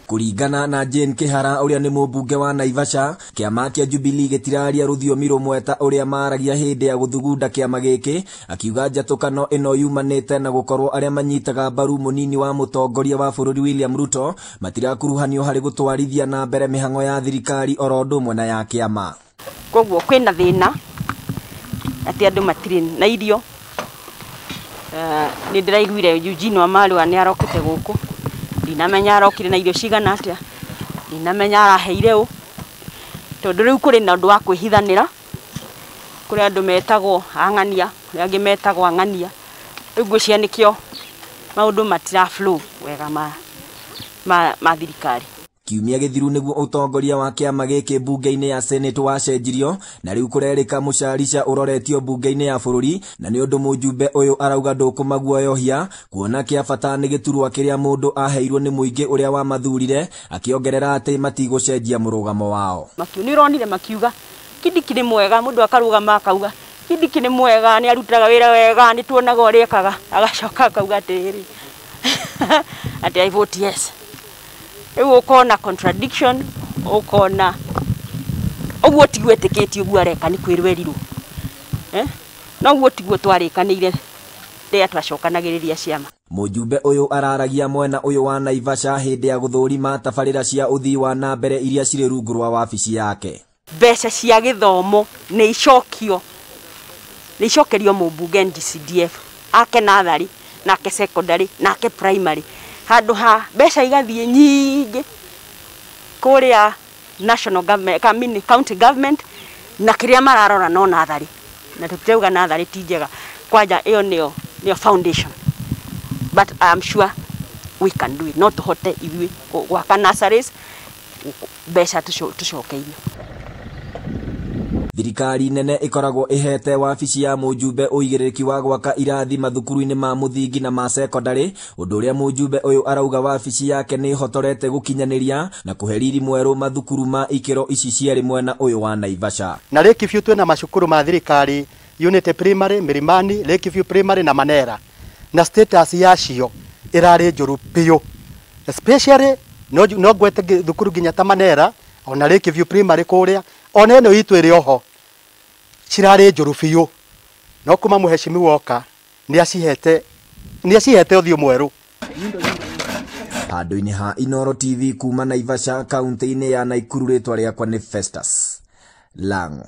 Kuringana na Jane Kihara uria ni mũmbunge wa Naivasha, kiama kia Jubilee gitiraria rũthiomi rũmwe ta uria maragia hindi ya guthugunda kiama giki, akiuga njatũkano ino yumanite na gukorwo aria manyitaga mbaru munini wa mũtongoria wa bũrũri William Ruto matirakuruhanio hari gutwarithia na mbere mihango ya thirikari oro ndumwe na ya kiama. Koguo kwina thina ati andu matiri na irio. Ni ndiraiguire Eugene Wamalwa ni arokite guku, ndinamenya arokire na irio cigana atia, ndinamenya araheire u, tondu riu kuri na undu wa kwihithanira, kuri andu metagwo ang'ania, kuri angi metagwo ang'ania, riu cianikio maundu matira flow wega ma thirikari. Kiumia githiru niguo utongoria wa kiama giki bunge-ini ya Senate wacenjirio, na riu kurerika mucarica uroretio bunge-ini ya bururi, na ni undu mujumbe uyu arauga ndukumaguoyohia kuona kia bata ni giturwa kiria mundu aheirwo ni muingi uria wa mathurire, akiongerera ati matigucenjia murugamo wao. Makiunironire makiuga Kindiki ni mwega, mundu akarugama akauga Kindiki ni mwega, ni arutaga wira wega, ni tuonaga uria ekaga, agacoka akauga atiri ati I vote yes. Ukona contradiction, ukona oguo tigwetikitio oguo areka ni kwirweriru. Na oguo tiguo twarikanire ria twacokanagiriria ciama. Mujumbe uyu araragia mwena uyu wa Naivasha hindi ya guthurima tabarira cia uthii wa na mbere iria ciri rungu rwa wabici yake. Mbeca cia githomo ni icokerio mũmbunge NGCDF ake nathari nake secondary nake primary, handu ha mbeca igathie nyingi kuria national government, county government na kiria mararora no nathari, na tuteuga nathari ti njega kwanja iyo nio foundation, but I am sure we can do it, not hote ithui gwaka nurseries mbeca tucokeirio. Thirikari nene ikoragwo ihete wabici ya mujumbe uigiriki wa gwaka irathi mathukuru-ini ma muthingi na ma secondary, undu uria mujumbe uyu arauga wabici yake ni hotorete gukinyaniria na kuheriri mweru mathukuru ma ikiro ici cieri mwena uyu wa Naivasha. Na Lakeview twina macukuru ma thirikari Unity Primary, Milimani, Lakeview Primary na Manera, na status yacio irari njuru piu, especially no gwete thukuru ginya ta Manera ona Lakeview Primary kuria ona eno itu iri oho cirari njuru biu, no kuma muheshimiwa oka ni acihete uthio mweru. Handu-ini ha Inooro TV kuma Naivasha, kaunti-ini ya Nakuru, ritwa riakwa ni Festus Lang.